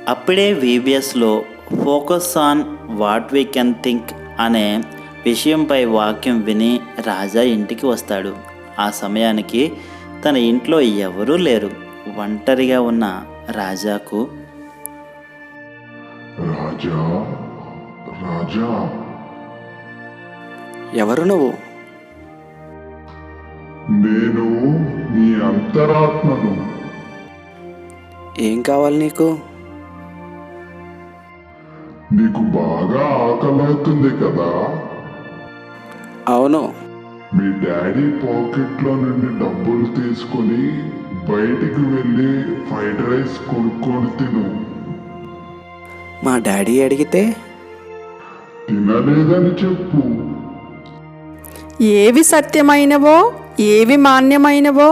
అప్పుడే వీబీఎస్లో focus on what we can think అనే విషయంపై వాక్యం విని రాజా ఇంటికి వస్తాడు. ఆ సమయానికి తన ఇంట్లో ఎవరూ లేరు. ఒంటరిగా ఉన్న రాజాకు, రాజా రాజా ఎవరు నువ్వు? నేను నీ అంతరాత్మను. ఏం కావాలి నీకు? నీకు బాగా ఆకలవుతుంది కదా. అవును. మీ డాడీ పాకెట్లో నుండి డబ్బులు తీసుకొని బయటికి వెళ్ళి ఫ్రైడ్ రైస్ కొనుక్కొని తిను. మా డాడీ అడిగితే? తినలేదని చెప్పు. ఏవి సత్యమైనవో, ఏవి మాన్యమైనవో,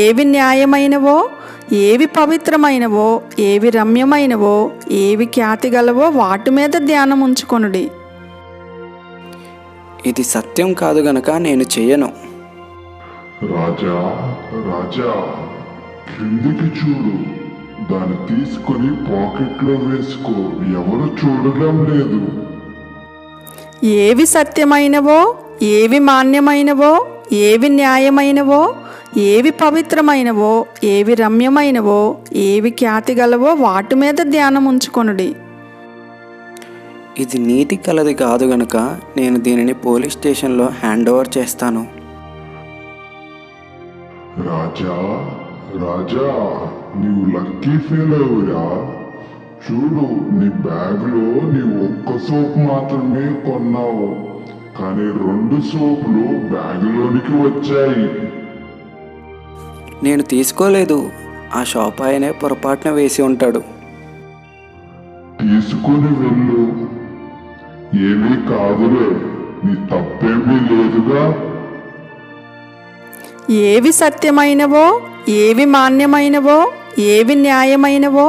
ఏవి న్యాయమైనవో, ఏవి పవిత్రమైనవో, ఏవి రమ్యమైనవో, ఏవి ఖ్యాతి గలవో వాటి మీద ధ్యానం ఉంచుకొనుడి. ఇది సత్యం కాదు గనక నేను చెయ్యను. రాజా రాజా క్రిందికి చూడు. దాన్ని తీసుకొని పాకెట్లో వేసుకో. ఎవరు చూడడం లేదు. ఏవి సత్యమైనవో, ఏవి మాన్యమైనవో, ఏవి న్యాయమైనవో, ఏవి పవిత్రమైనవో, ఏవి రమ్యమైనవో, ఏవి ఖ్యాతి గలవో వాటి మీద ధ్యానం ఉంచుకొనుడి. ఇది నీతి కలది కాదు గనక నేను దీనిని పోలీస్ స్టేషన్లో హ్యాండ్ ఓవర్ చేస్తాను. రాజా రాజా నీవు లక్కీ ఫెయిల్ అవురా. చూడు, నీ బ్యాగ్లో నీ ఒక్క సోప్ మాత్రమే కొన్నావు, కానీ 2 సోపులు బ్యాగులోనికి వచ్చాయి. నేను తీసుకోలేదు. ఆ షాప్ ఆయనే పొరపాటున వేసి ఉంటాడు. తీసుకుని వెళ్ళు. ఏమీ కాదులే, నీ తప్పేమీ లేదుగా. ఏవి సత్యమైనవో, ఏవి మాన్యమైనవో, ఏవి న్యాయమైనవో,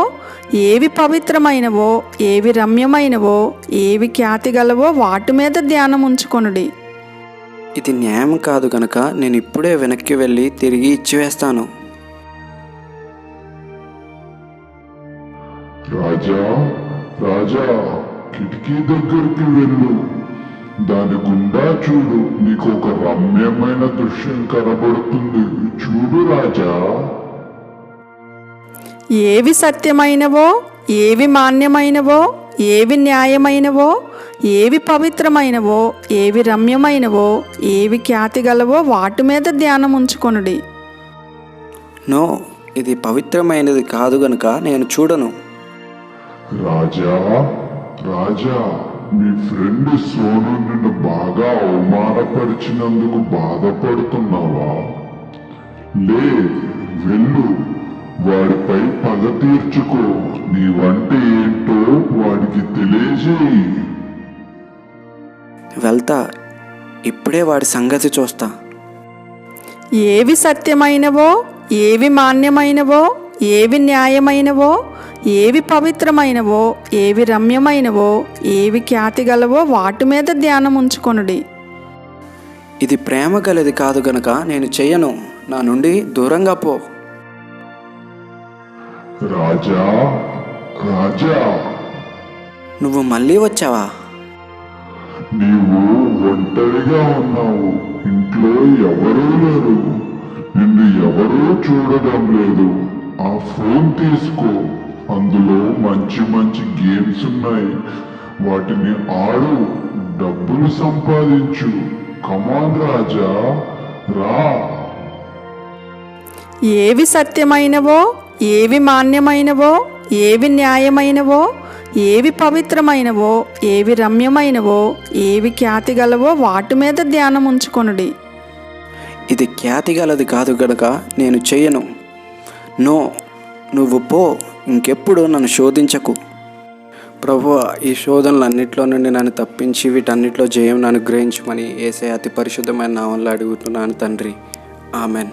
ఏవి పవిత్రమైనవో, ఏవి రమ్యమైనవో, ఏవి ఖ్యాతి గలవో వాటి మీద ధ్యానం ఉంచుకొనుడి. ఇది న్యాయం కాదు గనక నేను ఇప్పుడే వెనక్కి వెళ్ళి తిరిగి ఇచ్చివేస్తాను. రాజా రాజా కిటికీ దగ్గరికి వెళ్ళు. దాని గుండా చూడు, నీకు ఒక రమ్యమైన దృశ్యం కనబడుతుంది. చూడు రాజా. ఏవి సత్యమైనవో, ఏవి మాన్యమైనవో, ఏవి న్యాయమైనవో, ఏవి పవిత్రమైనవో, ఏవి రమ్యమైనవో, ఏవి ఖ్యాతి గలవో వాటి మీద ధ్యానం ఉంచుకొనుడి. నో, ఇది పవిత్రమైనది కాదు గనుక నేను చూడను. రాజా రాజా మీ ఫ్రెండ్ సోను నిన్ను బాగా అవమానపరిచినందుకు బాధపడుతున్నావా? లే, వెళ్ళు, వాడిపై పగ తీర్చుకో. నీవంటే ఏంటో వాడికి తెలియజేయి. వెళ్తా. ఇప్పుడే వాడి సంగతి చూస్తా. ఏవి సత్యమైనవో, ఏవి మాన్యమైనవో, ఏవి న్యాయమైనవో, ఏవి పవిత్రమైనవో, ఏవి రమ్యమైనవో, ఏవి ఖ్యాతి గలవో వాటి మీద ధ్యానం ఉంచుకొనుడి. ఇది ప్రేమ గలది కాదు గనక నేను చెయ్యను. నా నుండి దూరంగా పో. రాజా రాజా నువ్వు మళ్ళీ వచ్చావా? నీవు ఒంటరిగా ఉన్నావు. ఇంట్లో ఎవరూ లేరు. నిన్ను ఎవరూ చూడడం లేదు. ఆ ఫోన్ తీసుకో. అందులో మంచి మంచి గేమ్స్ ఉన్నాయి. వాటిని ఆడు, డబ్బులు సంపాదించు. కమాన్ రాజా, రా. ఏవి సత్యమైనవో, ఏవి మాన్యమైనవో, ఏవి న్యాయమైనవో, ఏవి పవిత్రమైనవో, ఏవి రమ్యమైనవో, ఏవి ఖ్యాతి గలవో వాటి మీద ధ్యానం ఉంచుకొనుడి. ఇది ఖ్యాతి గలది కాదు గనక నేను చెయ్యను. నో, నువ్వు పో. ఇంకెప్పుడు నన్ను శోధించకు. ప్రభువా, ఈ శోధనలన్నింటిలో నుండి నన్ను తప్పించి వీటన్నిటిలో జయం అనుగ్రహించమని యేసయ్య అతి పరిశుద్ధమైన నామములో అడుగుతున్నాను తండ్రి. ఆమెన్.